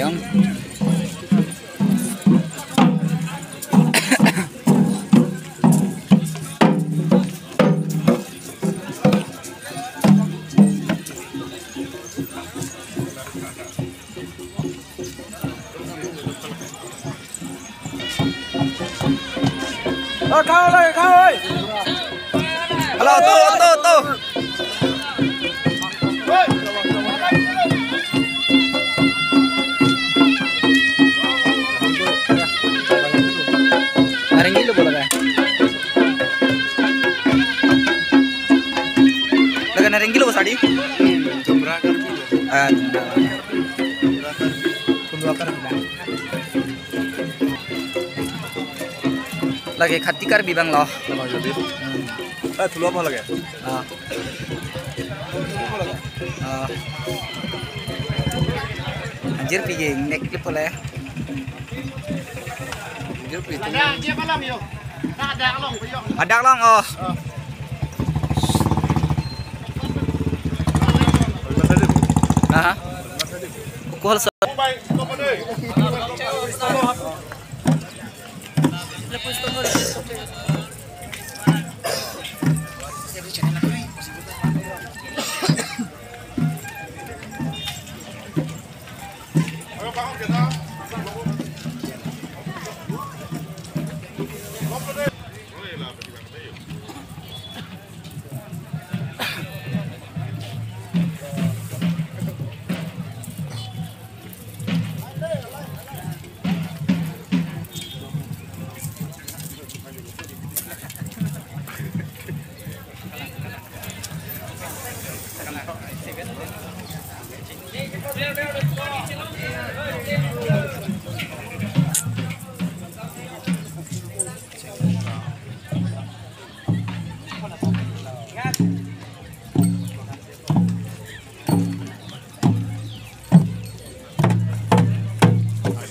Leong. Khao ơi. Halo, tuh. Naring gilo bola ka. Laga naring gilo sadi. Jumra kar bi. Jumra kar bilang. Lagi khati kar bibang lo. Thulu apa lagi? Anjir pigi nek clip boleh. Ada long oh. Aha. Pukul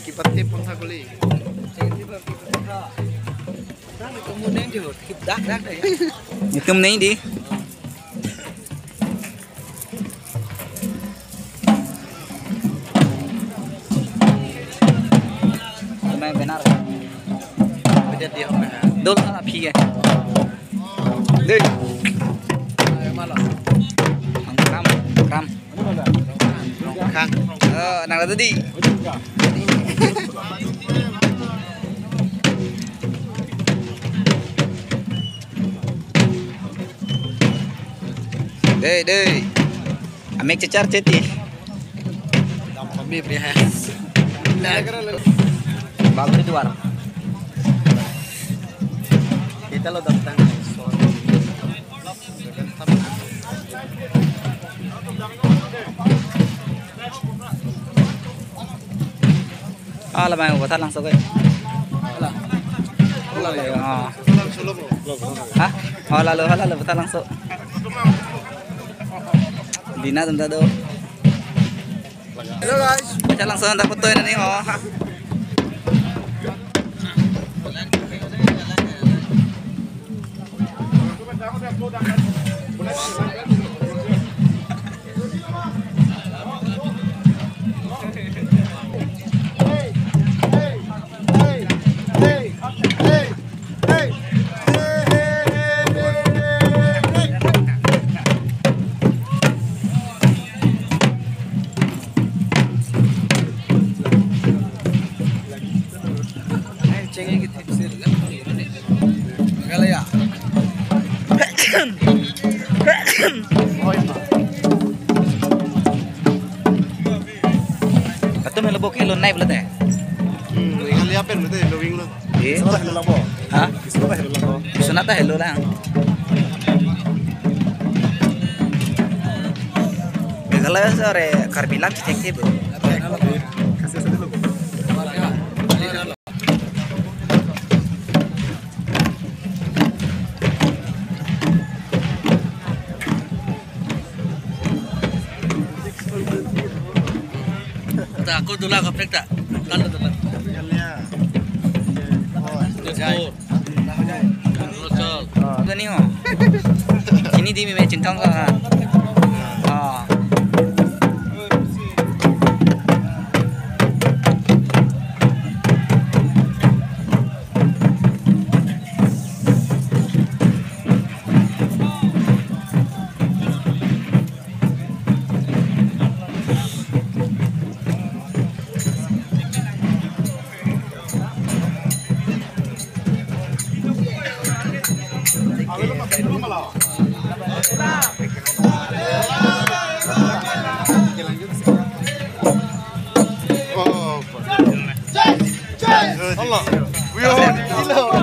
Kibatnya pun tak boleh. Itu नहीं di. मैं benar. Beda dia apa? Dol salah phi है. Deh. Malah. Kram. Kang. Nang tadi. Deh. Amek cecar ceti. Kami pria. Bagus itu war. Kita lo datang. Lah main buat langsung ke. Hah? Lalu buat langsung. Dina tanda do. Hello guys. Baca langsung tak foto ini oh. Kata melebok kilo naik belum Kali apa yang itu loving lo? Sudah hello labo. Hah? Sudah hello labo. Sunata hello lang. Kalau sore karbilang cek bu. Kasih saja lo. Aku dulu lah kapek tak. Kalau dulu. Itu nih oh. Ini di meme cintang kan. Allah. Wih, gila.